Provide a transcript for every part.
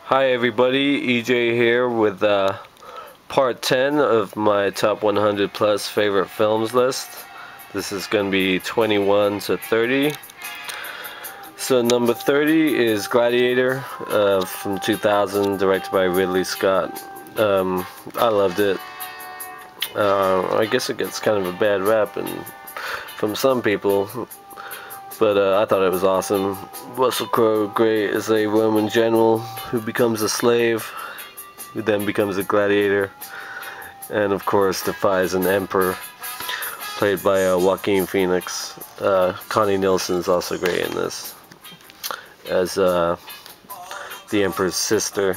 Hi everybody, EJ here with part 10 of my top 100 plus favorite films list. This is going to be 21 to 30. So number 30 is Gladiator from 2000, directed by Ridley Scott. I loved it. I guess it gets kind of a bad rap from some people, but I thought it was awesome. Russell Crowe, great as a Roman general who becomes a slave, who then becomes a gladiator, and of course defies an emperor, played by Joaquin Phoenix. Connie Nielsen's also great in this, as the emperor's sister.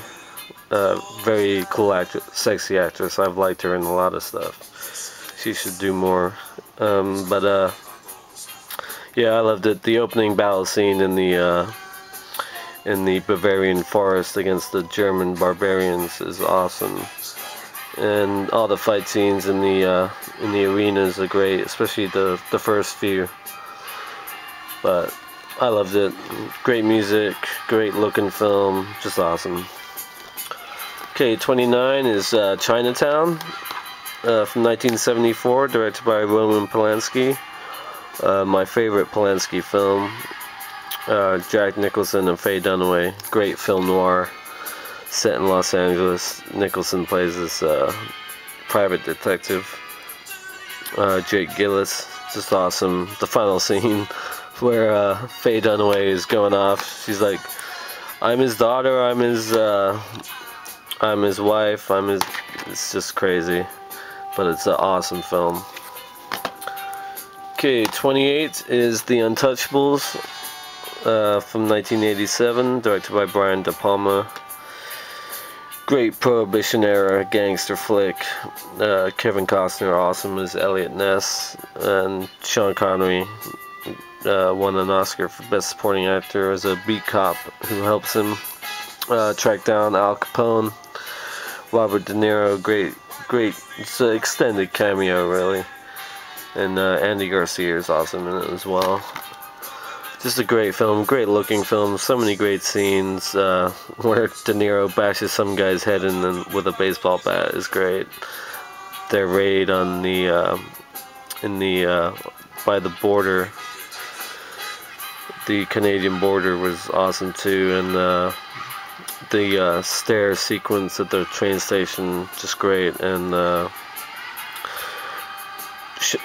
Very cool actress, sexy actress. I've liked her in a lot of stuff. She should do more. Yeah, I loved it. The opening battle scene in the Bavarian forest against the German barbarians is awesome, and all the fight scenes in the arenas are great, especially the first few. But I loved it. Great music, great looking film, just awesome. Okay, 29 is Chinatown from 1974, directed by Roman Polanski. My favorite Polanski film. Jack Nicholson and Faye Dunaway. Great film noir set in Los Angeles. Nicholson plays this private detective. Jake Gillis, just awesome. The final scene where Faye Dunaway is going off. She's like, "I'm his daughter. I'm his wife. It's just crazy, but it's an awesome film." Okay, 28 is The Untouchables from 1987, directed by Brian De Palma. Great Prohibition era gangster flick. Kevin Costner awesome as Elliot Ness, and Sean Connery won an Oscar for Best Supporting Actor as a beat cop who helps him track down Al Capone. Robert De Niro, great. It's an extended cameo, really. And Andy Garcia is awesome in it as well. Just a great film, great looking film. So many great scenes where De Niro bashes some guy's head in with a baseball bat is great. Their raid on by the border, the Canadian border, was awesome too, and the stair sequence at the train station, just great. And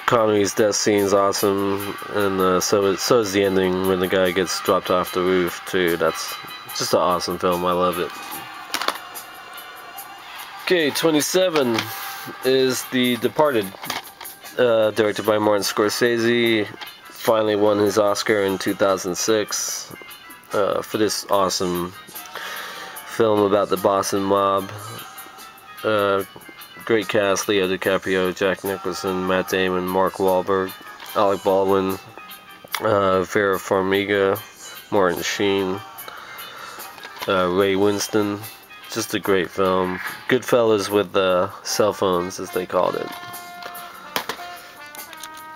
Connery's death scene's awesome, and so is the ending when the guy gets dropped off the roof too. That's just an awesome film. I love it. Okay, 27 is The Departed, directed by Martin Scorsese. Finally won his Oscar in 2006 for this awesome film about the Boston mob. Great cast: Leo DiCaprio, Jack Nicholson, Matt Damon, Mark Wahlberg, Alec Baldwin, Vera Farmiga, Martin Sheen, Ray Winston. Just a great film. Goodfellas with cell phones, as they called it.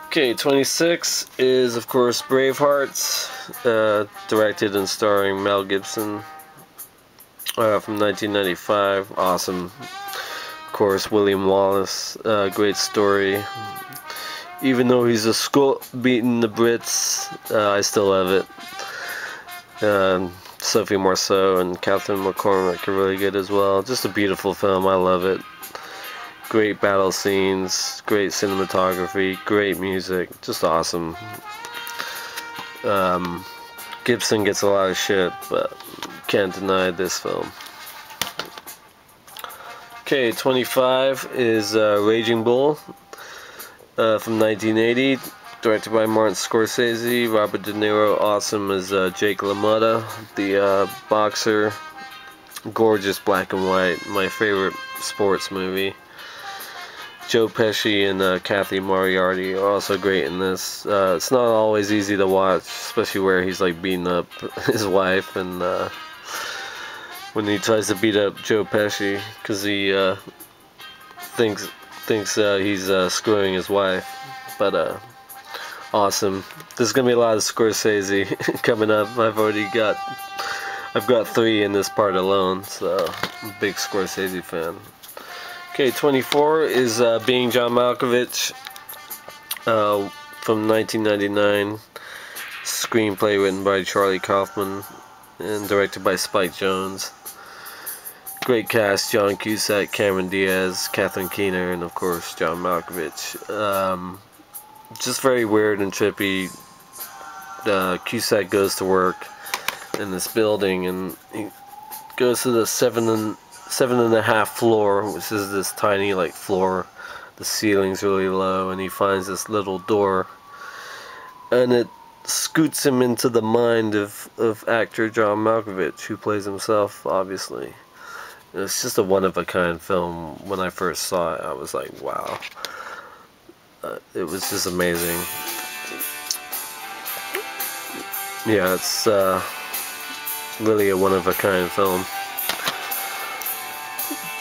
Okay, 26 is, of course, Braveheart, directed and starring Mel Gibson, from 1995. Awesome. Of course, William Wallace, great story. Even though he's a skull beating the Brits, I still love it. Sophie Marceau and Catherine McCormack are really good as well. Just a beautiful film. I love it. Great battle scenes, great cinematography, great music, just awesome. Gibson gets a lot of shit, but can't deny this film. Okay, 25 is Raging Bull from 1980, directed by Martin Scorsese. Robert De Niro, awesome as Jake LaMotta, the boxer. Gorgeous black and white, my favorite sports movie. Joe Pesci and Kathy Moriarty are also great in this. It's not always easy to watch, especially where he's like beating up his wife, and when he tries to beat up Joe Pesci because he thinks he's screwing his wife. But awesome. There's gonna be a lot of Scorsese coming up. I've got 3 in this part alone, so I'm a big Scorsese fan. Okay, 24 is Being John Malkovich from 1999. Screenplay written by Charlie Kaufman and directed by Spike Jonze. Great cast: John Cusack, Cameron Diaz, Catherine Keener, and of course John Malkovich. Just very weird and trippy. Cusack goes to work in this building, and he goes to the 7.5 floor, which is this tiny like floor. The ceiling's really low, and he finds this little door, and it scoots him into the mind of actor John Malkovich, who plays himself, obviously. It's just a one-of-a-kind film. When I first saw it, I was like, wow. It was just amazing. Yeah, it's really a one-of-a-kind film.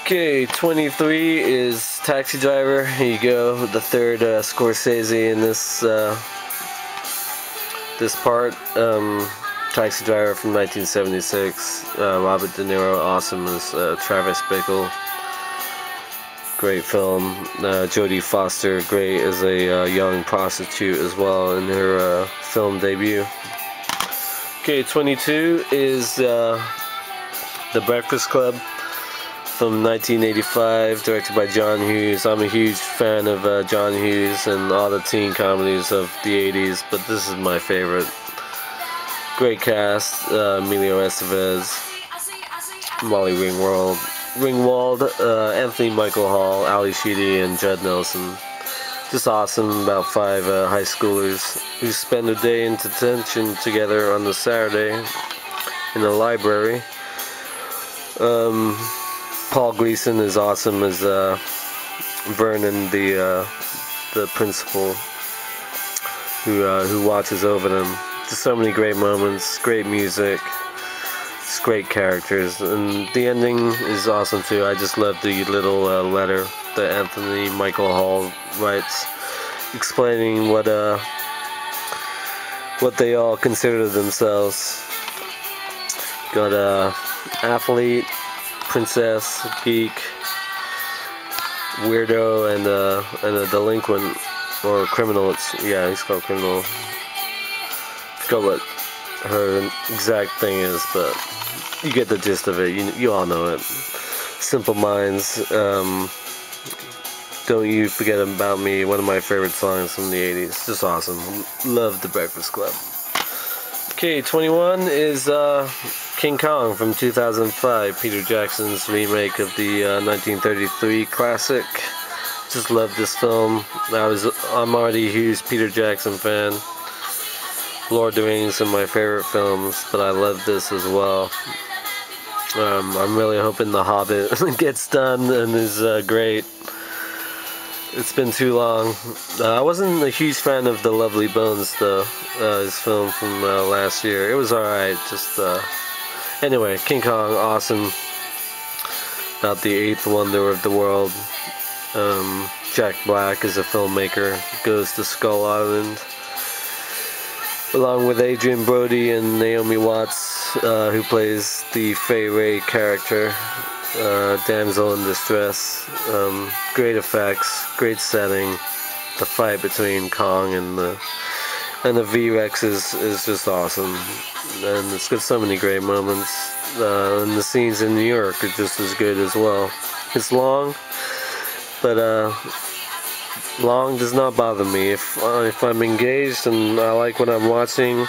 Okay, 23 is Taxi Driver. Here you go, the third Scorsese in this this part. Taxi Driver from 1976. Robert De Niro, awesome as Travis Bickle. Great film. Jodie Foster, great as a young prostitute as well in her film debut. Okay, 22 is The Breakfast Club from 1985, directed by John Hughes. I'm a huge fan of John Hughes and all the teen comedies of the 80s, but this is my favorite. Great cast: Emilio Estevez, Molly Ringwald, Anthony Michael Hall, Ali Sheedy, and Judd Nelson. Just awesome. About 5 high schoolers who spend a day in detention together on the Saturday in the library. Paul Gleason is awesome as Vernon, the principal who watches over them. Just so many great moments, great music, just great characters, and the ending is awesome too. I just love the little letter that Anthony Michael Hall writes, explaining what they all consider themselves. Got athlete, princess, geek, weirdo, and a delinquent or criminal. Yeah, he's called criminal. Forgot what her exact thing is, but you get the gist of it. You all know it. Simple Minds. Don't You Forget About Me, one of my favorite songs from the 80s. Just awesome. Love The Breakfast Club. Okay, 21 is King Kong from 2005, Peter Jackson's remake of the 1933 classic. Just love this film. I'm already a huge Peter Jackson fan. Lord of the Rings are my favorite films, but I love this as well. I'm really hoping The Hobbit gets done and is great. It's been too long. I wasn't a huge fan of The Lovely Bones, though, his film from last year. It was alright, just, anyway, King Kong, awesome. About the 8th wonder of the world. Jack Black is a filmmaker, goes to Skull Island, along with Adrian Brody and Naomi Watts, who plays the Fay Ray character. Damsel in distress. Great effects, great setting. The fight between Kong and the V-Rex is just awesome, and it's got so many great moments. And the scenes in New York are just as good as well. It's long, but long does not bother me. If I'm engaged and I like what I'm watching,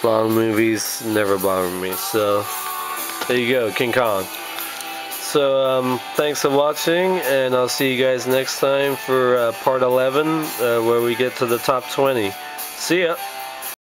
long movies never bother me. So there you go, King Kong. So thanks for watching, and I'll see you guys next time for part 11, where we get to the top 20. See ya!